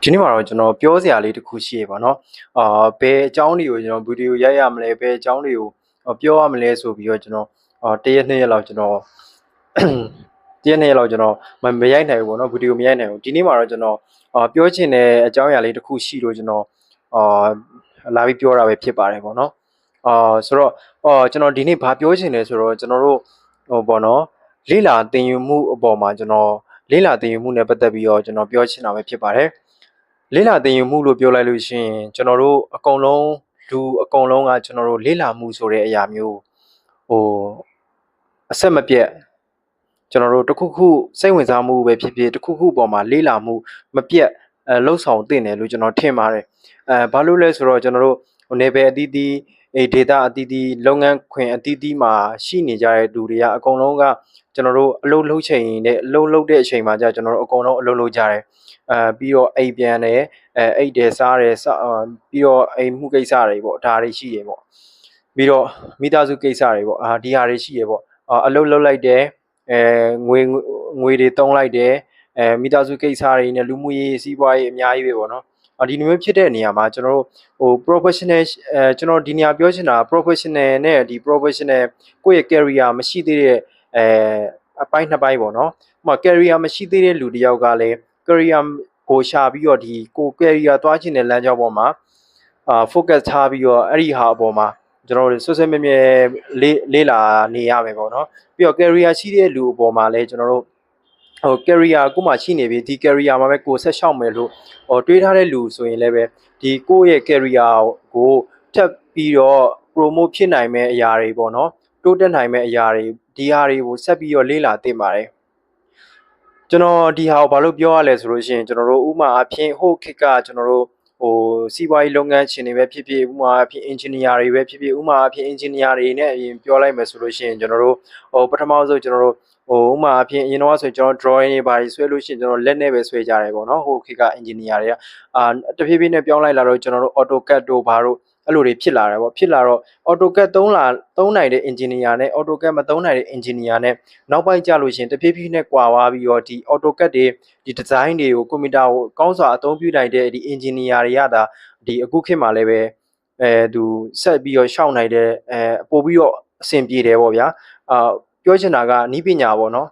ဒီနေ့မှာတော့ကျွန်တော်ပြောစရာလေးတစ်ခုရှိရပါတော့ဘယ်အကြောင်းတွေကိုကျွန်တော်ဗီဒီယိုရိုက်ရမလဲဘယ်အကြောင်းတွေကိုပြောရမလဲဆိုပြီးတော့ကျွန်တော်တရက်နှစ်ရက်လောက်ကျွန်တော်တရက်နှစ်ရက်လောက်ကျွန်တော်မရိုက်နိုင်ဘူးပေါ့နော်ဗီဒီယိုမရိုက်နိုင်ဘူးဒီနေ့မှာတော့ကျွန်တော်ပြောချင်တဲ့အကြောင်းအရာလေးတစ်ခုရှိလို့ကျွန်တော်လာပြီးပြောတာပဲဖြစ်ပါတယ်ပေါ့နော်ဆိုတော့ကျွန်တော်ဒီနေ့ဘာပြောချင်လဲဆိုတော့ကျွန်တော်တို့ပေါ့နော်လေ့လာသင်ယူမှုအပေါ်မှာကျွန်တော်လေ့လာသင်ယူမှုနဲ့ပတ်သက်ပြီးတော့ကျွန်တော်ပြောချင်တာပဲဖြစ်ပါတယ်လေ့လာသင်ယူမှုလို့ပြောလိုက်လို့ရှိရင်ကျွန်တော်တို့အကုန်လုံးလူအကုန်လုံးကကျွန်တော်တို့လေ့လာမှုဆိုတဲ့အရာမျိုးအဆက်မပြတ်ကျွန်တော်တို့တစ်ခုခုစိတ်ဝင်စားမှုပဲဖြစ်ဖြစ်တစ်ခုခုပေါ်မှာလေ့လာမှုမပြတ်လှုပ်ဆောင်သင့်တယ်လို့ကျွန်တော်ထင်ပါတယ်ဘာလို့လဲဆိုတော့ကျွန်တော်တို့နေပယ်အသီးသီးdata အသီးသီးလုပ်ငန်းခွင်အသီးသီးမှာရှိနေကြတဲ့လူတွေကအကုန်လုံးကကျွန်တော်တို့အလုပ်လုပ်ချိန်နဲ့အလုပ်လုပ်တဲ့အချိန်မှာကြာကျွန်တော်တို့အကုန်လုံးအလုပ်လုပ်ကြတယ်ပြီးတော့အိမ်ပြန်တယ်အိတ်တယ်စားတယ်ပြီးတော့အိမ်မှုကိစ္စတွေပေါ့ဒါတွေရှိရပေါ့ပြီးတော့မိသားစုကိစ္စတွေပေါ့ဒီဟာတွေရှိရပေါ့အလုပ်လုပ်လိုက်တယ်ငွေတွေတုံးလိုက်တယ်မိသားစုကိစ္စတွေနဲ့လူမှုရေးစီးပွားရေးအများကြီးပဲပေါ့နော်ဒီလိုမျိုးဖြစ်တဲ့နေရာမှာကျွန်တော်တို့professional ကျွန်တော်ဒီနေရာပြောချင်တာ professional နဲ့ဒီ professional ကိုယ့်ရဲ့ career မရှိသေးတဲ့အပိုင်းနှစ်ပိုင်းပေါ့နော်ဥပမာ career မရှိသေးတဲ့လူတစ်ယောက်ကလည်း career ကိုရှာပြီးတော့ဒီကို career သွားချင်တဲ့လမ်းကြောင်းပေါ်မှာfocus ထားပြီးတော့အဲ့ဒီဟာအပေါ်မှာကျွန်တော်တို့ social media လေ့လာနေရမယ်ပေါ့နော်ပြီးတော့ career ရှိတဲ့လူအပေါ်မှာလည်းကျွန်တော်တို့career ကိုမှရှိနေပြီဒီ career မှာပဲကိုဆက်ရှောက်မယ်လို့တွေးထားတဲ့လူဆိုရင်လည်းပဲဒီကိုယ့်ရဲ့ career ကိုထပ်ပြီးတော့ promote ဖြစ်နိုင်မဲ့အရာတွေပေါ့နော်တိုးတက်နိုင်မဲ့အရာတွေဒီဟာတွေကိုဆက်ပြီးတော့လေ့လာသင့်ပါတယ်ကျွန်တော်ဒီဟာကိုဘာလို့ပြောရလဲဆိုလို့ရှိရင်ကျွန်တော်တို့ဥပမာအဖြစ်ဟိုခေတ်ကကျွန်တော်တို့စီးပွားရေးလုပ်ငန်းရှင်တွေပဲဖြစ်ဖြစ်ဥပမာအဖြစ် engineer တွေပဲဖြစ်ဖြစ်ဥပမာအဖြစ် engineer တွေနဲ့အရင်ပြောလိုက်မယ်ဆိုလို့ရှိရင်ကျွန်တော်တို့ပထမဆုံးကျွန်တော်တို့ဥပမာအဖြစ်အရင်တော့ဆိုကျွန်တော် drawing တွေဘာတွေဆွဲလို့ရှိရင်ကျွန်တော်လက်နဲ့ပဲဆွဲကြတယ်ပေါ့နော်ဟိုခေတ်က engineer တွေကတဖြည်းဖြည်းနဲ့ပြောင်းလိုက်လာတော့ကျွန်တော်တို့ AutoCAD တို့ဘာတို့အဲ့လိုတွေဖြစ်လာတယ်ပေါ့ဖြစ်လာတော့ AutoCAD သုံးနိုင်တဲ့ engineer နဲ့ AutoCAD မသုံးနိုင်တဲ့ engineer နဲ့နောက်ပိုင်းကျလို့ရှိရင်တဖြည်းဖြည်းနဲ့ကွာသွားပြီးတော့ဒီ AutoCAD တွေဒီ design တွေကိုကွန်ပျူတာကိုကောင်းစွာအသုံးပြုနိုင်တဲ့ဒီ engineer တွေကဒါဒီအခုခေတ်မှာလည်းပဲသူဆက်ပြီးတော့ရှောက်နိုင်တဲ့ပို့ပြီးတော့အဆင်ပြေတယ်ပေါ့ဗျာပြောချင်တာကနီးပညာပေါ့နော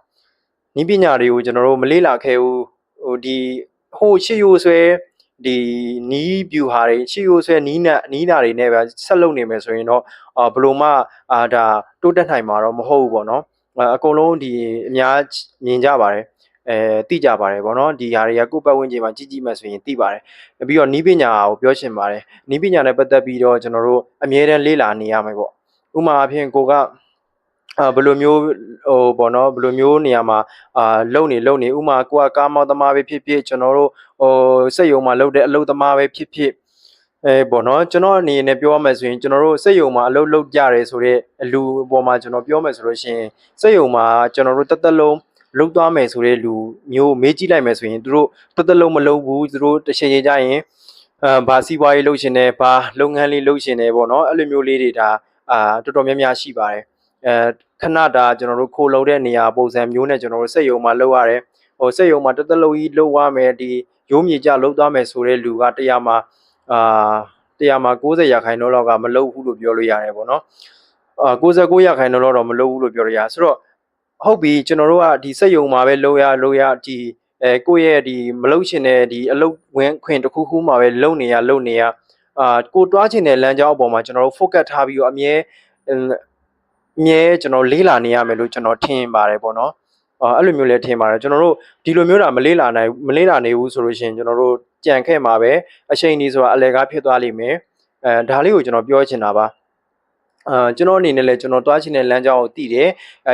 ်နီးပညာတွေကိုကျွန်တော်တို့မလေ့လာခဲ့ဘူးဒီရှေ့ရိုးဆွဲဒီနီးဗျူဟာတွေရှေ့ရိုးဆွဲနီးနာတွေနဲ့ပဲဆက်လုပ်နေမယ်ဆိုရင်တော့ဘယ်လိုမှဒါတိုးတက်နိုင်မှာတော့မဟုတ်ဘူးပေါ့နော်အကုန်လုံးဒီအများမြင်ကြပါတယ်သိကြပါတယ်ဗောနော်ဒီဟာတွေကကိုယ့်ပတ်ဝန်းကျင်မှာကြီးမှဆိုရင်သိပါတယ်ပြီးတော့နီးပညာကိုပြောချင်ပါတယ်နီးပညာနဲ့ပတ်သက်ပြီးတော့ကျွန်တော်တို့အမြဲတမ်းလေ့လာနေရမယ်ပေါ့ဥပမာအဖြစ်ကိုကဘယ်လိုမျိုးပေါ့နော်ဘယ်လိုမျိုးနေရာမှာလုံနေဥမာကိုကကားမောင်းသမားပဲဖြစ်ဖြစ်ကျွန်တော်တို့စက်ရုံမှာလုပ်တဲ့အလုပ်သမားပဲဖြစ်ဖြစ်ပေါ့နော်ကျွန်တော်အနေနဲ့ပြောရမယ်ဆိုရင်ကျွန်တော်တို့စက်ရုံမှာအလုပ်လုပ်ကြတယ်ဆိုတော့လူအပေါ်မှာကျွန်တော်ပြောမယ်ဆိုလို့ရှိရင်စက်ရုံမှာကျွန်တော်တို့တက်လုံးလုပ်သွားမယ်ဆိုတဲ့လူမျိုးမေးကြည့်လိုက်မယ်ဆိုရင်သူတို့တက်လုံးမလုပ်ဘူးသူတို့တစ်ချိန်ကြရင်ဘာစီးပွားရေးလုပ်ရှင်တယ်ဘာလုပ်ငန်းလေးလုပ်ရှင်တယ်ပေါ့နော်အဲ့လိုမျိုးလေးတွေဒါတော်တော်များများရှိပါတယ်ခဏတာကျွန်တော်တို့ခိုးလုံတဲ့နေရာပုံစံမျိုးနဲ့ကျွန်တော်တို့စက်ရုံမှာလုပ်ရတယ်စက်ရုံမှာတက်လုံးကြီးလုပ်ရမယ်ဒီရိုးမြေကြလုပ်သွားမယ်ဆိုတဲ့လူက100မှာ90%လောက်ကမလုပ်ဘူးလို့ပြောလို့ရတယ်ပေါ့နော်99%လောက်တော့မလုပ်ဘူးလို့ပြောလို့ရဆိုတော့ဟုတ်ပြီကျွန်တော်တို့ကဒီစက်ရုံမှာပဲလုပ်ရဒီကိုယ့်ရဲ့ဒီမလုပ်ချင်တဲ့ဒီအလုပ်ဝင်ခွင်တစ်ခုခုမှာပဲလုပ်နေရကိုတွားချင်တဲ့လမ်းကြောင်းအပေါ်မှာကျွန်တော်တို့ focus ထားပြီးတော့အမြဲကျွန်တော်လေးလာနေရမယ်လို့ကျွန်တော်ထင်ပါတယ်ပေါ့နော်အဲ့လိုမျိုးလည်းထင်ပါတယ်ကျွန်တော်တို့ဒီလိုမျိုးတာမလေးလာနေဘူးဆိုလို့ရှိရင်ကျွန်တော်တို့ကြံခဲ့မှာပဲအချိန်ကြီးဆိုတာအလဲကားဖြစ်သွားလိမ့်မယ်ဒါလေးကိုကျွန်တော်ပြောချင်တာပါကျွန်တော်အနေနဲ့လည်းကျွန်တော်တွားချင်တဲ့လမ်းကြောင်းကိုသိတယ်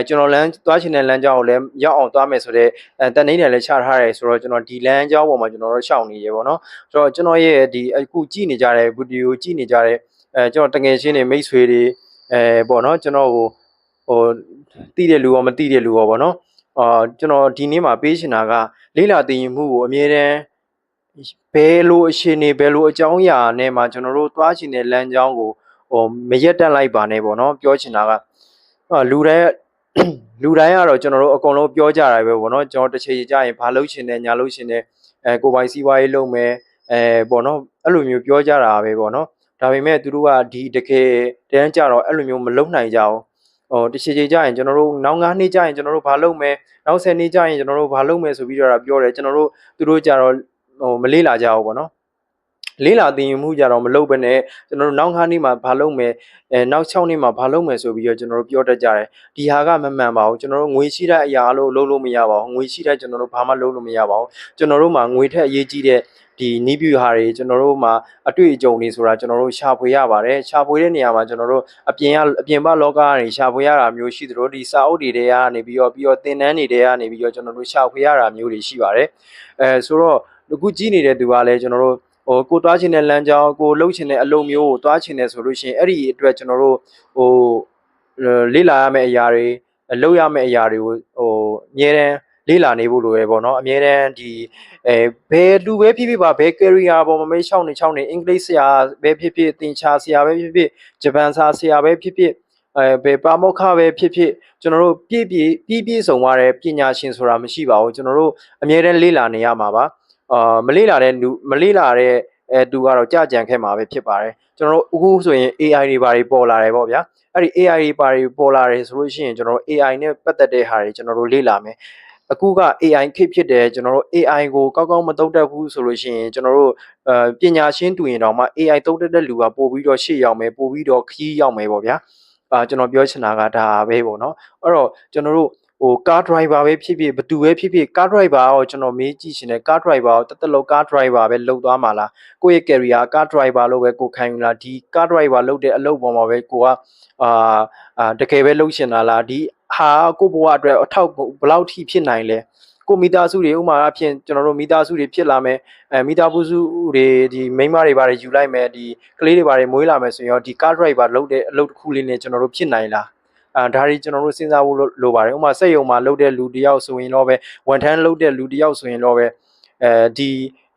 ကျွန်တော်တွားချင်တဲ့လမ်းကြောင်းကိုလည်းရောက်အောင်တွားမယ်ဆိုတော့တန်နေတယ်လည်းချထားတယ်ဆိုတော့ကျွန်တော်ဒီလမ်းကြောင်းပေါ်မှာကျွန်တော်တို့ရှောင်နေရပေါ့နော်ဆိုတော့ကျွန်တော်ရဲ့ဒီအခုကြည့်နေကြတဲ့ဗီဒီယိုကြည့်နေကြတဲ့ကျွန်တော်တငယ်ချင်းတွေမိတ်ဆွေတွေပေါ့နော်ကျွန်တော်ကိုသိတဲ့လူရောမသိတဲ့လူရောပေါ့နော်ကျွန်တော်ဒီနေ့မှာပေးချင်တာကလေးလာသိရင်မှုကိုအမြဲတမ်းဘယ်လိုအခြေအနေဘယ်လိုအကြောင်းအရာနဲ့မှကျွန်တော်တို့တွားချင်တဲ့လမ်းကြောင်းကိုမရက်တက်လိုက်ပါနဲ့ပေါ့နော်ပြောချင်တာကလူတိုင်းကတော့ကျွန်တော်တို့အကုန်လုံးပြောကြတာပဲပေါ့နော်ကျွန်တော်တစ်ချိန်ကြာရင်ဘာလုပ်ချင်တယ်ညာလုပ်ချင်တယ်ကိုပိုင်စီးပွားရေးလုပ်မယ် ပေါ့နော်အဲ့လိုမျိုးပြောကြတာပဲပေါ့နော်ဒါပေမဲ့သူတို့ကဒီတကယ်တန်းကြတော့အဲ့လိုမျိုးမလုံနိုင်ကြဘူးတချေချေကြရင်ကျွန်တော်တို့နောက်9နှစ်ကြရင်ကျွန်တော်တို့ဘာလုပ်မယ်နောက်10နှစ်ကြရင်ကျွန်တော်တို့ဘာလုပ်မယ်ဆိုပြီးတော့ပြောတယ်ကျွန်တော်တို့သူတို့ကြတော့မလေးလာကြဘူးပေါ့နော်လေးလာတင်ယူမှုကြတော့မလုပ်ဘဲနဲ့ကျွန်တော်တို့နောက်9နှစ်မှာဘာလုပ်မယ်နောက်6နှစ်မှာဘာလုပ်မယ်ဆိုပြီးတော့ကျွန်တော်တို့ပြောတတ်ကြတယ်ဒီဟာကမမှန်ပါဘူးကျွန်တော်တို့ငွေရှိတဲ့အရာလို့လုပ်လို့မရပါဘူးငွေရှိတဲ့ကျွန်တော်တို့ဘာမှလုပ်လို့မရပါဘူးကျွန်တော်တို့မှာငွေထက်အရေးကြီးတဲ့ဒီနီးပြူဟာတွေကျွန်တော်တို့မှာအတွေ့အကြုံတွေဆိုတာကျွန်တော်တို့ရှာဖွေရပါတယ်ရှာဖွေတဲ့နေရာမှာကျွန်တော်တို့အပြင်ပလောကကနေရှာဖွေရတာမျိုးရှိသလိုဒီစာအုပ်တွေထဲကနေပြီးတော့သင်တန်းတွေထဲကနေပြီးတော့ကျွန်တော်တို့ရှာဖွေရတာမျိုးတွေရှိပါတယ်ဆိုတော့အခုကြည့်နေတဲ့သူကလည်းကျွန်တော်တို့ကိုသွားချင်တဲ့လမ်းကြောင်းကိုလှုပ်ချင်တဲ့အလုပ်မျိုးကိုသွားချင်တယ်ဆိုလို့ရှိရင်အဲ့ဒီအတွက်ကျွန်တော်တို့လေ့လာရမယ့်အရာတွေလုပ်ရမယ့်အရာတွေကိုအမြဲတမ်းလေ့လာနေဖို့လိုရပေါ့နော်အမြဲတမ်းဒီဘယ်လူပဲဖြစ်ဖြစ်ပါဘယ် career ပေါ်မှာ6နေအင်္ဂလိပ်ဆရာပဲဖြစ်ဖြစ်သင်ချာဆရာပဲဖြစ်ဖြစ်ဂျပန်စာဆရာပဲဖြစ်ဖြစ်ဘယ်ပါမောက္ခပဲဖြစ်ဖြစ်ကျွန်တော်တို့ပြည့်စုံသွားတဲ့ပညာရှင်ဆိုတာမရှိပါဘူးကျွန်တော်တို့အမြဲတမ်းလေ့လာနေရမှာပါမလေးလာတဲ့သူကတော့ကြာကြံခဲ့မှာပဲဖြစ်ပါတယ်ကျွန်တော်တို့အခုဆိုရင် AI တွေဘာတွေပေါ်လာတယ်ပေါ့ဗျာအဲ့ဒီ AI တွေဘာတွေပေါ်လာတယ်ဆိုလို့ရှိရင်ကျွန်တော်တို့ AI နဲ့ပတ်သက်တဲ့ဟာတွေကျွန်တော်တို့လေ့လာမယ်အခုက AI ခေတ်ဖြစ်တယ်ကျွန်တော်တို့ AI ကိုကောက်မသုံးတတ်ဘူးဆိုလို့ရှိရင်ကျွန်တော်တို့ပညာရှင်းတူရင်တော့မှ AI သုံးတတ်တဲ့လူကပို့ပြီးတော့ရှေ့ရောက်မယ်ပို့ပြီးတော့ခီးရောက်မယ်ပေါ့ဗျာကျွန်တော်ပြောချင်တာကဒါပဲပေါ့နော်အဲ့တော့ကျွန်တော်တို့ကား driver ပဲဖြစ်ဖြစ်ဘသူပဲဖြစ်ဖြစ်ကား driver ကိုကျွန်တော်မေးကြည့်ရှင်တယ်ကား driver ကိုတက်လို့ကား driver ပဲလုပ်သွားမှာလားကိုယ့်ရဲ့ career ကား driver လို့ပဲကိုခံယူလားဒီကား driver လုပ်တဲ့အလုပ်ပေါ်မှာပဲကိုကတကယ်ပဲလုပ်ရှင်တာလားဒီဟာကိုဘဝအတွက်အထောက်ဘယ်လောက်ထိဖြစ်နိုင်လဲကိုမိသားစုတွေဥမာအဖြစ်ကျွန်တော်တို့မိသားစုတွေဖြစ်လာမယ်မိသားစုတွေဒီမိန်းမတွေဘာတွေယူလိုက်မယ်ဒီကလေးတွေဘာတွေမွေးလာမယ်ဆိုရင်ဒီကား driver လုပ်တဲ့အလုပ်တစ်ခုလေးနဲ့ကျွန်တော်တို့ဖြစ်နိုင်လားဒါတွေကျွန်တော်တို့စဉ်းစားဖို့လိုပါတယ်ဥပမာစက်ရုံမှာလုပ်တဲ့လူတယောက်ဆိုရင်တော့ပဲဝန်ထမ်းလုပ်တဲ့လူတယောက်ဆိုရင်တော့ပဲဒ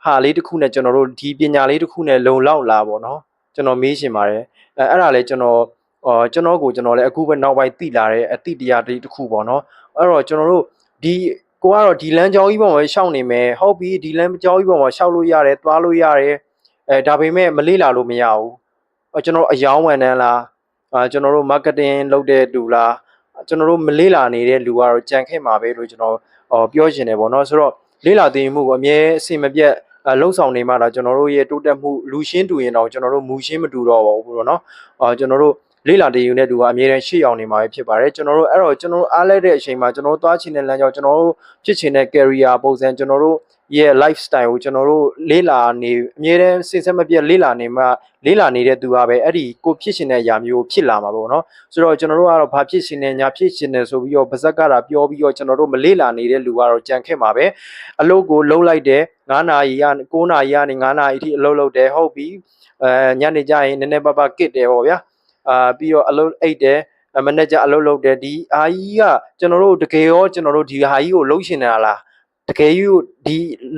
ီဟာလေးတစ်ခုနဲ့ကျွန်တော်တို့ဒီပညာလေးတစ်ခုနဲ့လုံလောက်လာပေါ့နော်ကျွန်တော်မေးရှင်ပါတယ်အဲ့ဒါလည်းကျွန်တော်လည်းအခုပဲနောက်ပိုင်းသိလာတဲ့အသိတရားတစ်ခုပေါ့နော်အဲ့တော့ကျွန်တော်တို့ဒီကိုကတော့ဒီလမ်းကြောင်းကြီးပေါ်မှာရှောက်နေမယ်ဟုတ်ပြီဒီလမ်းကြောင်းကြီးပေါ်မှာရှောက်လို့ရတယ်သွားလို့ရတယ်ဒါပေမဲ့မလေးလာလို့မရဘူးကျွန်တော်အယောင်းဝန်တန်းလားကျွန်တော်တို့ marketing လုပ်တဲ့လူလားကျွန်တော်တို့မလေးလာနေတဲ့လူကတော့ကြံခဲ့မှာပဲလို့ကျွန်တော်ပြောချင်တယ်ပေါ့နော်ဆိုတော့လေးလာသိမှုကိုအမြဲအစင်မပြတ်လှုပ်ဆောင်နေမှတော့ကျွန်တော်တို့ရဲ့တိုးတက်မှုလူရှင်းတူရင်တော့ကျွန်တော်တို့မူရှင်းမတူတော့ပါဘူးပေါ့နော်ကျွန်တော်တို့လေးလာတည်ယူတဲ့သူကအမြဲတမ်းရှေ့အောင်နေမှာပဲဖြစ်ပါတယ်ကျွန်တော်တို့အဲ့တော့ကျွန်တော်တို့အားလဲတဲ့အချိန်မှာကျွန်တော်တို့သွားချင်တဲ့လမ်းကြောင်းကျွန်တော်တို့ဖြစ်ချင်တဲ့ career ပုံစံကျွန်တော်တို့ရဲ့ lifestyle ကိုကျွန်တော်တို့လေးလာနေအမြဲတမ်းစဉ်ဆက်မပြတ်လေးလာနေမှလေးလာနေတဲ့သူကပဲအဲ့ဒီကိုဖြစ်ချင်တဲ့အရာမျိုးဖြစ်လာမှာပေါ့နော်ဆိုတော့ကျွန်တော်တို့ကတော့ဘာဖြစ်ချင်နေညာဖြစ်ချင်နေဆိုပြီးတော့ဗဇက်ကတာပြောပြီးတော့ကျွန်တော်တို့မလေးလာနေတဲ့လူကတော့ကြံခဲ့မှာပဲအလုပ်ကိုလုံးလိုက်တယ်9နာရီကနေ9နာရီကနေ9နာရီအထိအလုပ်လုပ်တယ်ဟုတ်ပြီညနေကျရင်နည်းနည်းပါးပါးကစ်တယ်ပေါ့ဗျာပြီးတော့အလုပ်အိတ်တယ်မနေ့ကအလုပ်လုပ်တယ်ဒီအာကြီးကကျွန်တော်တို့တကယ်ရောကျွန်တော်တို့ဒီဟာကြီးကိုလုံးရှင်နေတာလားတကယ်ကြီးဒီ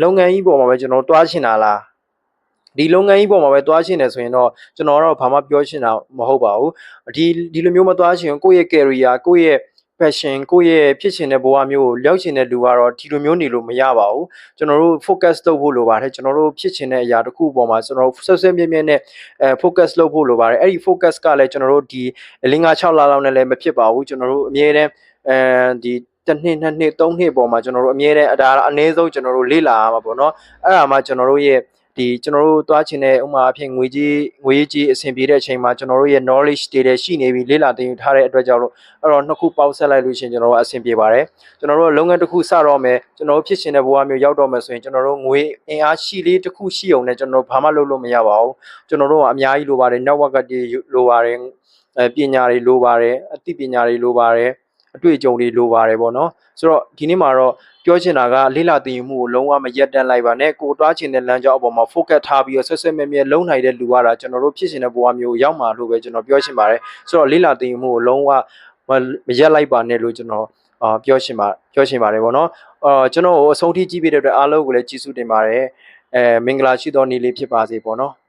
လုပ်ငန်းကြီးပေါ်မှာပဲကျွန်တော်တွားရှင်တာလားဒီလုပ်ငန်းကြီးပေါ်မှာပဲတွားရှင်တယ်ဆိုရင်တော့ကျွန်တော်တော့ဘာမှပြောရှင်တာမဟုတ်ပါဘူးဒီလိုမျိုးမတွားရှင်ကိုယ့်ရဲ့ career ကိုယ့်ရဲ့ passion ကိုယ့်ရဲ့ဖြစ်ရှင်တဲ့ဘဝမျိုးကိုရောက်ရှင်တဲ့လူကတော့ဒီလိုမျိုးနေလို့မရပါဘူးကျွန်တော်တို့ focus လုပ်ဖို့လိုပါတယ်ကျွန်တော်တို့ဖြစ်ရှင်တဲ့အရာတစ်ခုပေါ်မှာကျွန်တော်တို့ဆွဲမြဲနဲ့focus လုပ်ဖို့လိုပါတယ်အဲ့ဒီ focus ကလည်းကျွန်တော်တို့ဒီ5-6လလောက်နဲ့လည်းမဖြစ်ပါဘူးကျွန်တော်တို့အမြဲတမ်းဒီတစ်နှစ်2နှစ်3နှစ်ပေါ်မှာကျွန်တော်တို့အမြဲတမ်းဒါအနည်းဆုံးကျွန်တော်တို့လေ့လာရမှာပေါ့နော်အဲ့ဒါမှကျွန်တော်တို့ရဲ့ဒီကျွန်တော်တို့သွားချင်တဲ့ဥမာအဖြစ်ငွေကြီးအဆင်ပြေတဲ့အချိန်မှာကျွန်တော်တို့ရဲ့ knowledge တွေရှိနေပြီလေ့လာသင်ယူထားတဲ့အတွက်ကြောင့်လို့အဲ့တော့နှစ်ခုပေါင်းဆက်လိုက်လို့ရှိရင်ကျွန်တော်တို့အဆင်ပြေပါတယ်ကျွန်တော်တို့လုပ်ငန်းတစ်ခုစတော့မယ်ကျွန်တော်တို့ဖြစ်ရှင်တဲ့ဘဝမျိုးရောက်တော့မယ်ဆိုရင်ကျွန်တော်တို့ငွေအင်အားရှိလေးတစ်ခုရှိအောင်နဲ့ကျွန်တော်တို့ဘာမှလုပ်လို့မရပါဘူးကျွန်တော်တို့ကအများကြီးလိုပါတယ် network တွေလိုပါတယ်ပညာတွေလိုပါတယ်အသိပညာတွေလိုပါတယ်အတွေ့အကြုံတွေလိုပါတယ်ပေါ့နော်ဆိုတော့ဒီနေ့မှာတော့ပြောချင်တာကလေးလာတင်ယူမှုကိုလုံးဝမရက်တန့်လိုက်ပါနဲ့ကိုတွားချင်တဲ့လမ်းကြောင်းအပေါ်မှာ focus ထားပြီးတော့ဆွဲမြဲလုံးနိုင်တဲ့လူကတော့ကျွန်တော်တို့ဖြစ်ရှင်တဲ့ဘဝမျိုးရောက်မှာလို့ပဲကျွန်တော်ပြောချင်ပါတယ်ဆိုတော့လေးလာတင်ယူမှုကိုလုံးဝမရက်လိုက်ပါနဲ့လို့ကျွန်တော်ပြောချင်ပါတယ်ပေါ့နော်ကျွန်တော်ကိုအဆုံးထိကြည့်ပေးတဲ့အတွက်အားလုံးကိုလည်းကျေးဇူးတင်ပါတယ်မင်္ဂလာရှိသောနေ့လေးဖြစ်ပါစေပေါ့နော်